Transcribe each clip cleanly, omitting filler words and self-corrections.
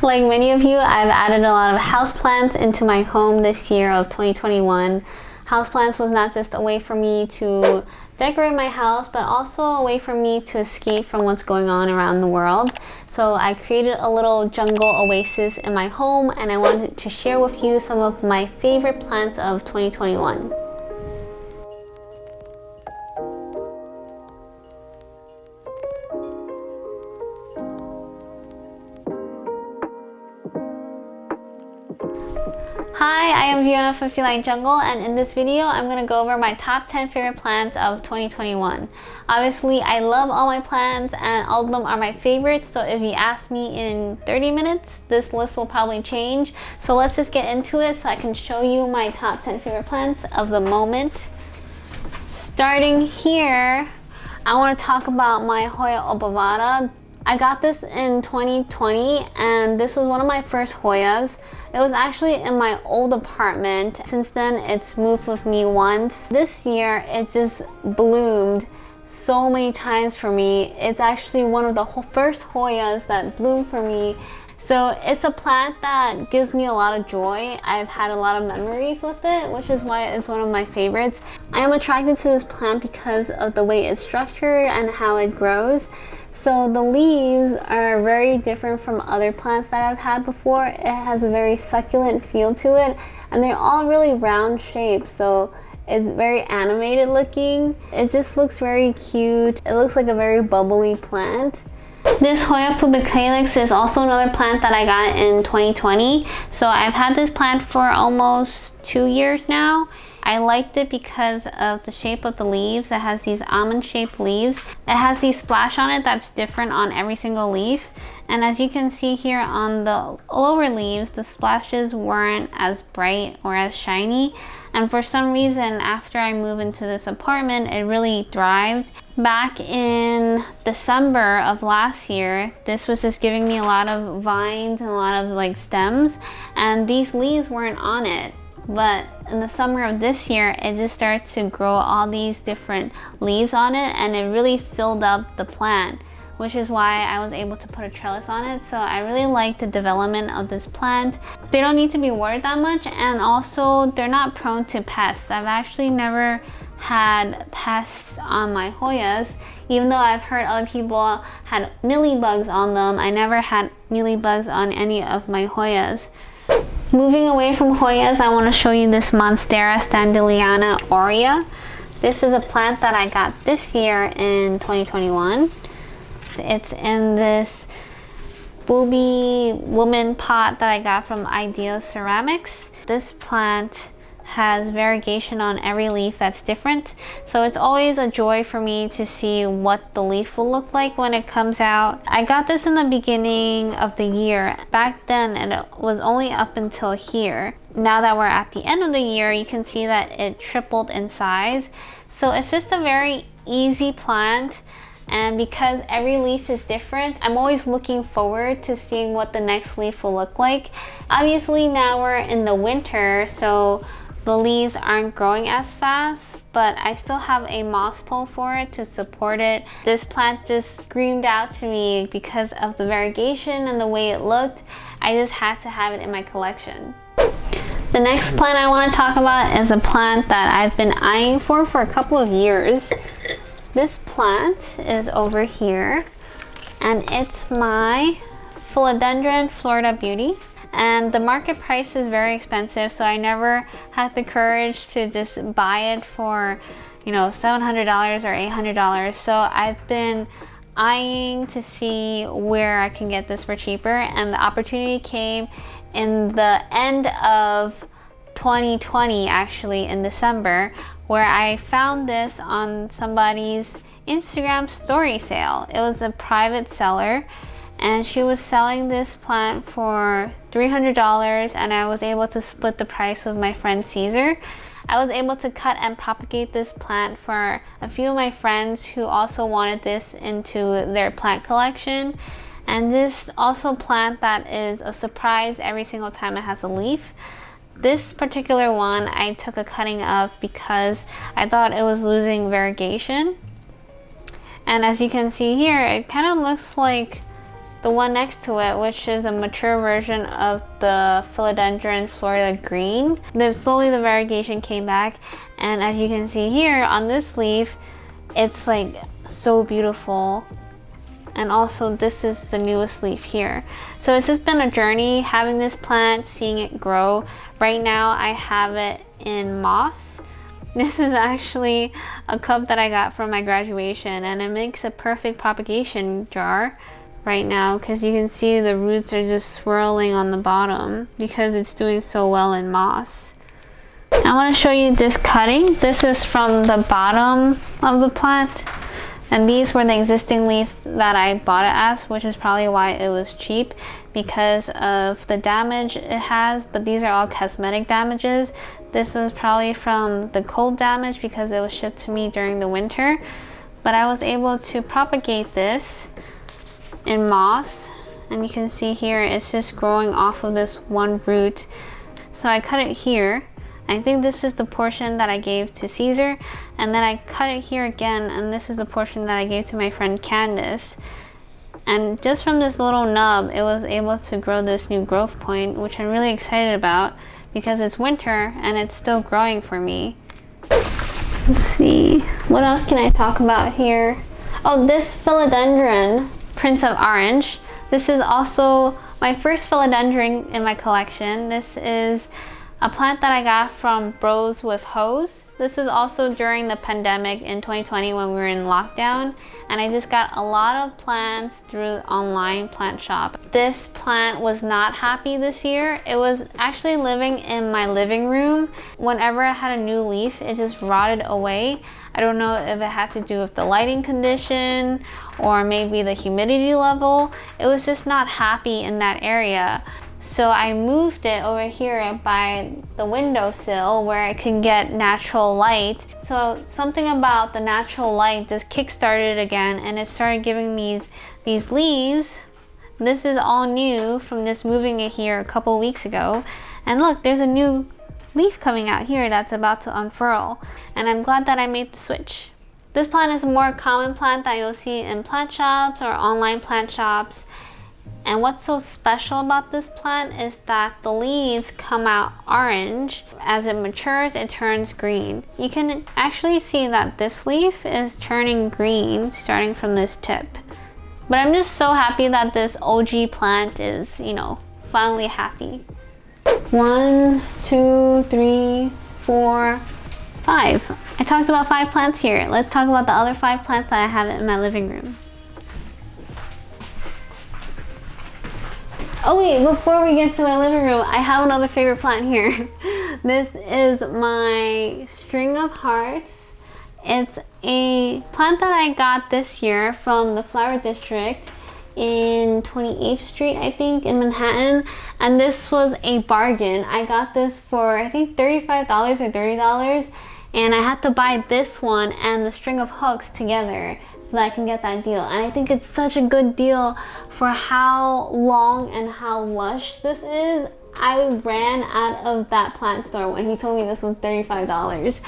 Like many of you, I've added a lot of houseplants into my home this year of 2021. Houseplants was not just a way for me to decorate my house, but also a way for me to escape from what's going on around the world. So I created a little jungle oasis in my home, and I wanted to share with you some of my favorite plants of 2021. Hi, I am Fiona from Feline Jungle, and in this video I'm going to go over my top 10 favorite plants of 2021. Obviously, I love all my plants and all of them are my favorites, so if you ask me in 30 minutes, this list will probably change. So let's just get into it so I can show you my top 10 favorite plants of the moment. Starting here, I want to talk about my Hoya obovata. I got this in 2020 and this was one of my first Hoyas. It was actually in my old apartment. Since then, it's moved with me once. This year, it just bloomed so many times for me. It's actually one of the first Hoyas that bloomed for me. So it's a plant that gives me a lot of joy. I've had a lot of memories with it, which is why it's one of my favorites. I am attracted to this plant because of the way it's structured and how it grows. So the leaves are very different from other plants that I've had before. It has a very succulent feel to it, and they're all really round shaped, so it's very animated looking. It just looks very cute. It looks like a very bubbly plant. This Hoya pubic Helix is also another plant that I got in 2020. So I've had this plant for almost 2 years now. I liked it because of the shape of the leaves. It has these almond shaped leaves. It has these splash on it that's different on every single leaf. And as you can see here on the lower leaves, the splashes weren't as bright or as shiny. And for some reason, after I moved into this apartment, it really thrived. Back in December of last year, this was just giving me a lot of vines and a lot of like stems, and these leaves weren't on it. But in the summer of this year, it just started to grow all these different leaves on it, and it really filled up the plant, which is why I was able to put a trellis on it. So I really like the development of this plant. They don't need to be watered that much, and also they're not prone to pests. I've actually never had pests on my Hoyas. Even though I've heard other people had mealybugs on them, I never had mealybugs on any of my Hoyas. Moving away from Hoyas, I want to show you this Monstera Standaliana aurea. This is a plant that I got this year in 2021. It's in this booby woman pot that I got from Ideal Ceramics. This plant has variegation on every leaf that's different, so it's always a joy for me to see what the leaf will look like when it comes out. I got this in the beginning of the year. Back then it was only up until here. Now that we're at the end of the year, you can see that it tripled in size. So it's just a very easy plant, and because every leaf is different, I'm always looking forward to seeing what the next leaf will look like. Obviously now we're in the winter, so the leaves aren't growing as fast, but I still have a moss pole for it to support it. This plant just screamed out to me because of the variegation and the way it looked. I just had to have it in my collection. The next plant I want to talk about is a plant that I've been eyeing for a couple of years. This plant is over here, and it's my Philodendron Florida Beauty. And the market price is very expensive, so I never had the courage to just buy it for, you know, $700 or $800. So I've been eyeing to see where I can get this for cheaper, and the opportunity came in the end of 2020, actually in December, where I found this on somebody's Instagram story sale. It was a private seller, and she was selling this plant for $300, and I was able to split the price with my friend Caesar. I was able to cut and propagate this plant for a few of my friends who also wanted this into their plant collection. And this also a plant that is a surprise every single time it has a leaf. This particular one I took a cutting of because I thought it was losing variegation. And as you can see here, it kind of looks like the one next to it, which is a mature version of the Philodendron Florida Green. Slowly the variegation came back, and as you can see here on this leaf, it's like so beautiful. And also this is the newest leaf here. So it's just been a journey having this plant, seeing it grow. Right now I have it in moss. This is actually a cup that I got from my graduation, and it makes a perfect propagation jar right now because you can see the roots are just swirling on the bottom because it's doing so well in moss. I want to show you this cutting. This is from the bottom of the plant, and these were the existing leaves that I bought it as, which is probably why it was cheap, because of the damage it has, but these are all cosmetic damages. This was probably from the cold damage because it was shipped to me during the winter, but I was able to propagate this in moss, and you can see here it's just growing off of this one root. So I cut it here. I think this is the portion that I gave to Caesar, and then I cut it here again, and this is the portion that I gave to my friend Candace. And just from this little nub, it was able to grow this new growth point, which I'm really excited about because it's winter and it's still growing for me. Let's see, what else can I talk about here? Oh, this Philodendron, Prince of Orange. This is also my first philodendron in my collection. This is a plant that I got from Bros with Hose. This is also during the pandemic in 2020 when we were in lockdown, and I just got a lot of plants through the online plant shop. This plant was not happy this year. It was actually living in my living room. Whenever I had a new leaf, it just rotted away. I don't know if it had to do with the lighting condition or maybe the humidity level. It was just not happy in that area. So I moved it over here by the windowsill where I can get natural light. So something about the natural light just kick-started again, and it started giving me these leaves. This is all new from just moving it here a couple weeks ago. And look, there's a new leaf coming out here that's about to unfurl. And I'm glad that I made the switch. This plant is a more common plant that you'll see in plant shops or online plant shops. And what's so special about this plant is that the leaves come out orange. As it matures, it turns green. You can actually see that this leaf is turning green starting from this tip. But I'm just so happy that this OG plant is, you know, finally happy. 1, 2, 3, 4, 5. I talked about 5 plants here. Let's talk about the other 5 plants that I have in my living room. Oh wait, before we get to my living room, I have another favorite plant here. This is my string of hearts. It's a plant that I got this year from the Flower District in 28th Street, I think, in Manhattan. And this was a bargain. I got this for, I think, $35 or $30. And I had to buy this one and the string of hooks together so that I can get that deal. And I think it's such a good deal for how long and how lush this is. I ran out of that plant store when he told me this was $35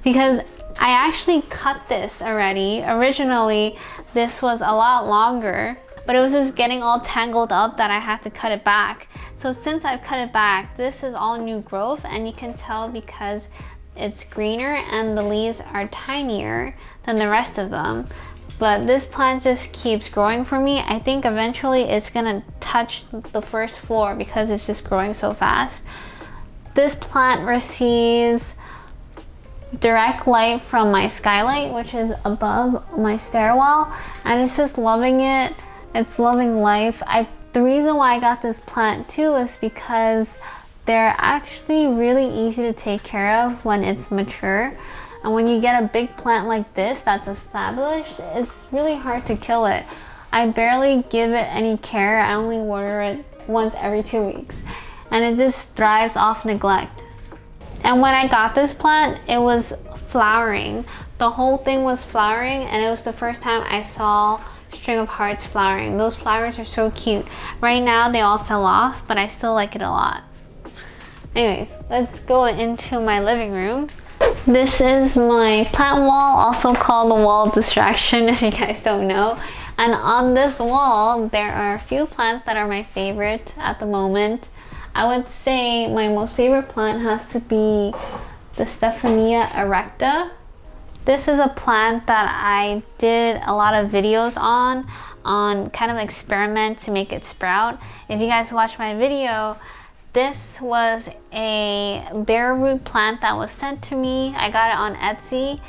because I actually cut this already. Originally, this was a lot longer, but it was just getting all tangled up that I had to cut it back. So since I've cut it back, this is all new growth, and you can tell because it's greener and the leaves are tinier than the rest of them. But this plant just keeps growing for me. I think eventually it's gonna touch the first floor because it's just growing so fast. This plant receives direct light from my skylight, which is above my stairwell, and it's just loving it. It's loving life. The reason why I got this plant too is because they're actually really easy to take care of when it's mature. And when you get a big plant like this that's established, it's really hard to kill it. I barely give it any care. I only water it once every 2 weeks. And it just thrives off neglect. And when I got this plant, it was flowering. The whole thing was flowering, and it was the first time I saw string of hearts flowering. Those flowers are so cute. Right now they all fell off, but I still like it a lot. Anyways, let's go into my living room. This is my plant wall, also called the wall of distraction if you guys don't know. And on this wall, there are a few plants that are my favorite at the moment. I would say my most favorite plant has to be the Stephania Erecta. This is a plant that I did a lot of videos on kind of experiment to make it sprout. If you guys watch my video, this was a bare root plant that was sent to me. I got it on Etsy,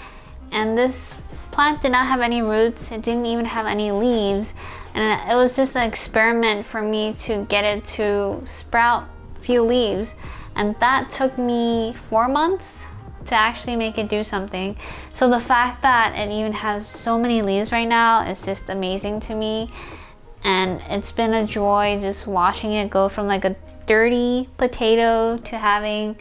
and this plant did not have any roots. It didn't even have any leaves, and it was just an experiment for me to get it to sprout a few leaves, and that took me 4 months to actually make it do something. So the fact that it even has so many leaves right now is just amazing to me, and it's been a joy just watching it go from like a dirty potato to having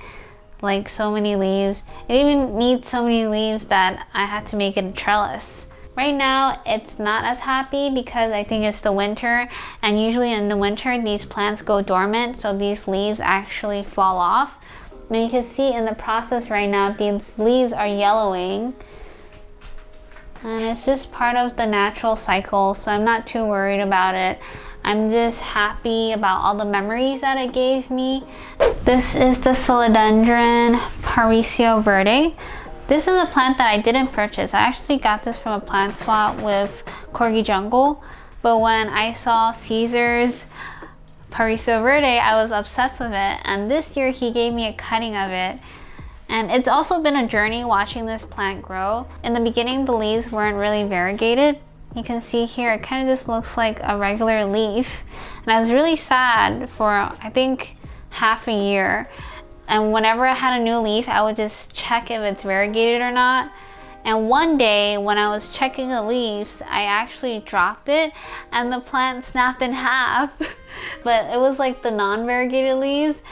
like so many leaves. It even needs so many leaves that I had to make it a trellis. Right now it's not as happy because I think it's the winter, and usually in the winter these plants go dormant, so these leaves actually fall off. And you can see in the process right now these leaves are yellowing, and it's just part of the natural cycle, so I'm not too worried about it. I'm just happy about all the memories that it gave me. This is the Philodendron Brazil. This is a plant that I didn't purchase. I actually got this from a plant swap with Corgi Jungle, but when I saw Caesar's Parisian Verde, I was obsessed with it, and this year he gave me a cutting of it. And it's also been a journey watching this plant grow. In the beginning, the leaves weren't really variegated. You can see here, it kind of just looks like a regular leaf. And I was really sad for, I think, half a year. And whenever I had a new leaf, I would just check if it's variegated or not. And one day, when I was checking the leaves, I actually dropped it and the plant snapped in half. But it was like the non-variegated leaves.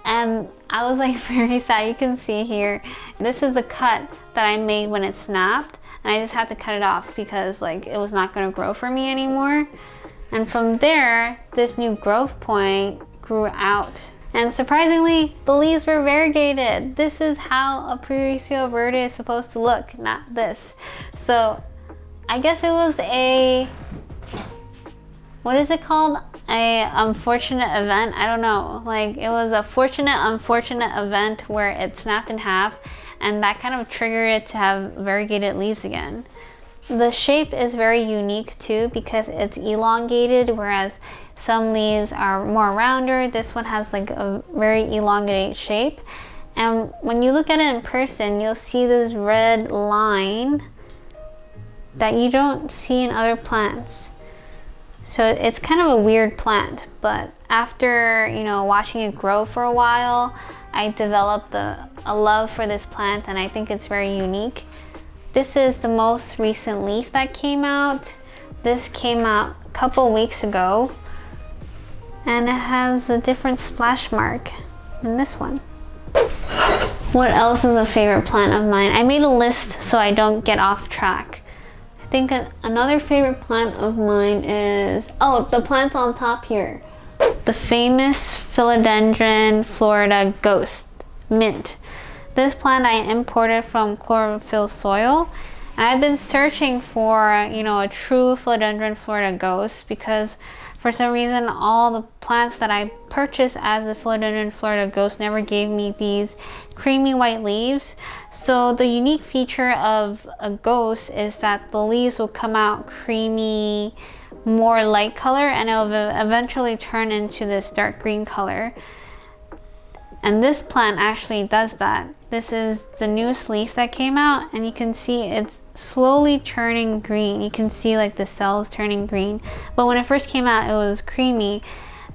And I was like very sad. You can see here, this is the cut that I made when it snapped. And I just had to cut it off because like it was not going to grow for me anymore. And from there, this new growth point grew out. And surprisingly, the leaves were variegated. This is how a Parisian Verde is supposed to look, not this. So I guess it was a, what is it called? A unfortunate event. I don't know. Like it was a fortunate, unfortunate event where it snapped in half, and that kind of triggered it to have variegated leaves again. The shape is very unique too because it's elongated, whereas some leaves are more rounder. This one has like a very elongated shape. And when you look at it in person, you'll see this red line that you don't see in other plants. So it's kind of a weird plant, but after, you know, watching it grow for a while, I developed a love for this plant, and I think it's very unique. This is the most recent leaf that came out. This came out a couple weeks ago, and it has a different splash mark than this one. What else is a favorite plant of mine? I made a list so I don't get off track. I think another favorite plant of mine is, oh, the plants on top here. The famous Philodendron Florida Ghost, mint. This plant I imported from chlorophyll soil, and I've been searching for, you know, a true Philodendron Florida Ghost because for some reason all the plants that I purchased as a Philodendron Florida Ghost never gave me these creamy white leaves. So the unique feature of a ghost is that the leaves will come out creamy, more light color, and it will eventually turn into this dark green color. And this plant actually does that. This is the newest leaf that came out, and you can see it's slowly turning green. You can see like the cells turning green. But when it first came out, it was creamy,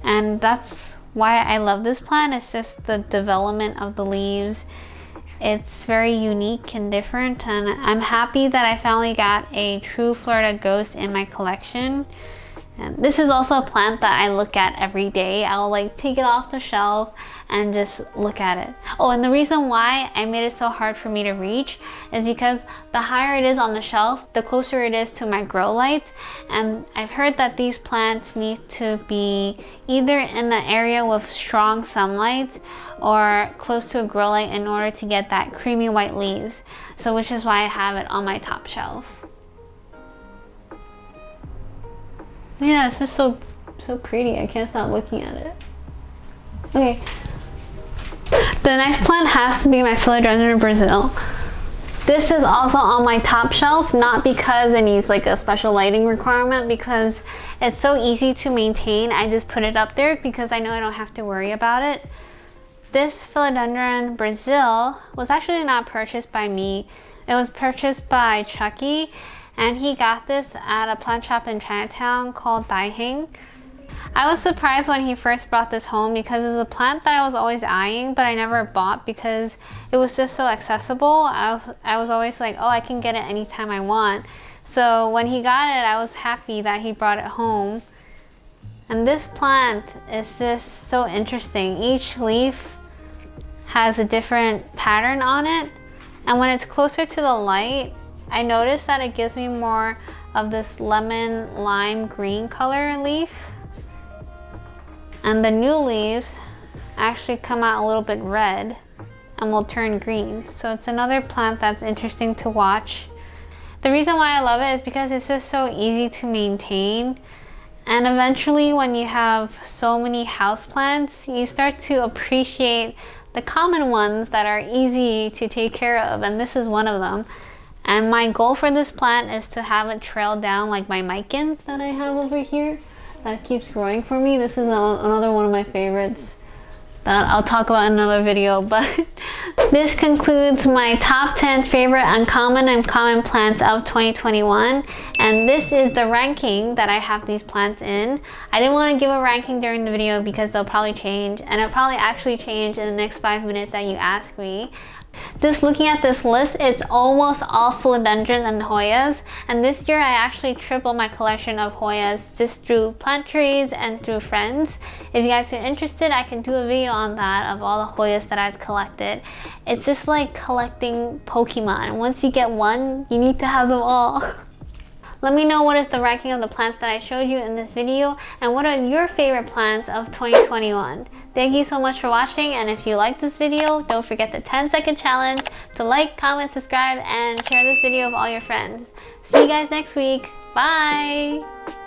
and that's why I love this plant. It's just the development of the leaves. It's very unique and different, and I'm happy that I finally got a true Florida Ghost in my collection. And this is also a plant that I look at every day. I'll like take it off the shelf and just look at it. Oh, and the reason why I made it so hard for me to reach is because the higher it is on the shelf, the closer it is to my grow light. And I've heard that these plants need to be either in an area with strong sunlight or close to a grow light in order to get that creamy white leaves. So which is why I have it on my top shelf. Yeah, it's just so pretty. I can't stop looking at it. Okay. The next plant has to be my Philodendron Brazil. This is also on my top shelf, not because it needs like a special lighting requirement, because it's so easy to maintain. I just put it up there because I know I don't have to worry about it. This Philodendron Brazil was actually not purchased by me. It was purchased by Chucky, and he got this at a plant shop in Chinatown called Daiheng. I was surprised when he first brought this home because it's a plant that I was always eyeing, but I never bought because it was just so accessible. I was always like, oh, I can get it anytime I want. So when he got it, I was happy that he brought it home. And this plant is just so interesting. Each leaf has a different pattern on it. And when it's closer to the light, I noticed that it gives me more of this lemon lime green color leaf. And the new leaves actually come out a little bit red and will turn green. So it's another plant that's interesting to watch. The reason why I love it is because it's just so easy to maintain. And eventually when you have so many houseplants, you start to appreciate the common ones that are easy to take care of. And this is one of them. And my goal for this plant is to have it trail down like my micans that I have over here. That keeps growing for me. This is another one of my favorites that I'll talk about in another video, but this concludes my top 10 favorite uncommon and common plants of 2021, and this is the ranking that I have these plants in. I didn't want to give a ranking during the video because they'll probably change, and it'll probably actually change in the next 5 minutes that you ask me. Just looking at this list, it's almost all philodendrons and Hoyas, and this year I actually tripled my collection of Hoyas just through plant trees and through friends. If you guys are interested, I can do a video on that of all the Hoyas that I've collected. It's just like collecting Pokemon. Once you get one, you need to have them all. Let me know what is the ranking of the plants that I showed you in this video, and what are your favorite plants of 2021. Thank you so much for watching, and if you liked this video, don't forget the 10-second challenge to like, comment, subscribe, and share this video with all your friends. See you guys next week. Bye!